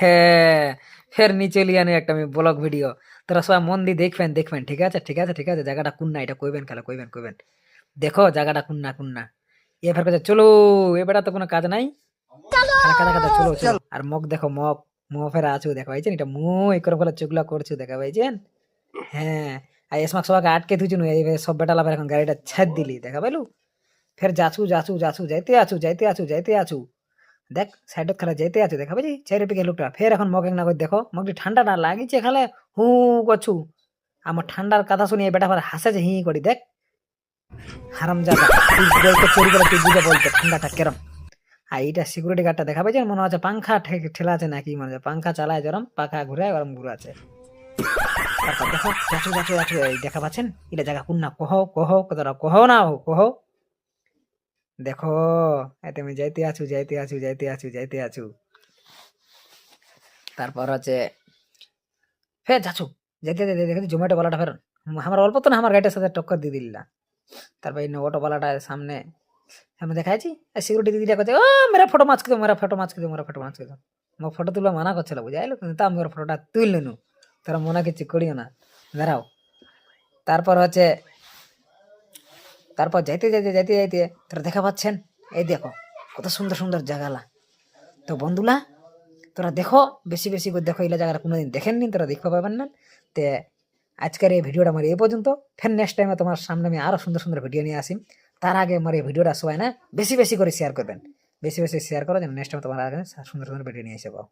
হ্যাঁ, ফের নিচে লিয়ে আনি একটা আমি ব্লগ ভিডিও। তোরা সবাই মন দিয়ে দেখবেন দেখবেন, ঠিক আছে ঠিক আছে ঠিক আছে, জায়গাটা কোন না এটা কইবেন, খেলা কইবেন কইবেন, দেখো জায়গাটা কোন না কোন না। এ ফের কাছে চলো, এবারে তো কোনো কাজ নাই, খালা কাদা কাদা চলো চলো। আর মগ দেখো মগ, ফের আছো দেখা পাইছেন, এটা মুই করে বলে চুগলা করছো দেখা পাইছেন। হ্যাঁ, আর এসমাক সবাইকে আটকে থুইছু সব বেটা লাভের এখন গাড়িটা ছাড় দিলি দেখা পাইলু। ফের যাচু যাচু যাচু যাইতে আছু যাইতে আছু যাইতে আছু, দেখ সাইডত খেলা যাইতে আছু দেখা পাইছি চারি পিকে লোকটা। ফের এখন মগ এক না করে দেখো মগটি ঠান্ডা না লাগিছে খালে হু করছু। আমার ঠান্ডার কথা শুনি এই বেটা ফের হাসেছে হি করি, দেখ হারামজাদা, তুই বলতে চুরি করে তুই বুঝে বলতে ঠান্ডাটা কেরম। আর এইটা সিকিউরিটি গার্ডটা দেখা পাইছেন, মনে হচ্ছে পাংখা ঠেলা আছে নাকি, মনে হচ্ছে পাংখা চালায় যেরম পাখা ঘুরায় ওরম ঘুরাচ্ছে। তারপর দেখো যাচু যাচু যাচু, এই দেখা পাচ্ছেন এটা জায়গা কোন না কহ কহ কতটা কহ না হো কহ, দেখো এতে আমি যাইতে আছু যাইতে আছু যাইতে আছু যাইতে আছু। তারপর হচ্ছে ফের যাচ্ছু যাইতে যাইতে দেখেছি জোম্যাটো বালাটা ফের আমার অল্প তো না আমার গাড়িটার সাথে টক্কর দিয়ে দিলা। তারপর এই অটো বালাটা সামনে সামনে দেখাইছি, সিকিউরিটি দিদিটা করছে ও মেরা ফটো মাছ দো মেরা ফটো মাছ দো মেরা ফটো মাছ দো। মোক ফটো তুলবা মানা করছিল বুঝাইলো, কিন্তু তা আমি ওর ফটোটা তুললে নু, তোরা মনে কিছু করিও না, দাঁড়াও। তারপর হচ্ছে তারপর যাইতে যাইতে যাইতে যাইতে তোরা দেখা পাচ্ছেন এই দেখো কত সুন্দর সুন্দর জায়গালা। তো বন্ধুলা তোরা দেখো বেশি বেশি করে দেখো, এগুলা জায়গাটা কোনোদিন দেখেননি তোরা দেখতে পাবেন না। তে আজকের এই ভিডিওটা আমার এই পর্যন্ত, ফের নেক্সট টাইমে তোমার সামনে আমি আরো সুন্দর সুন্দর ভিডিও নিয়ে আসি। তার আগে আমার এই ভিডিওটা সবাই না বেশি বেশি করে শেয়ার করবেন, বেশি বেশি শেয়ার করো যেন নেক্সট টাইম তোমার আগে সুন্দর সুন্দর ভিডিও নিয়ে এসে পাও।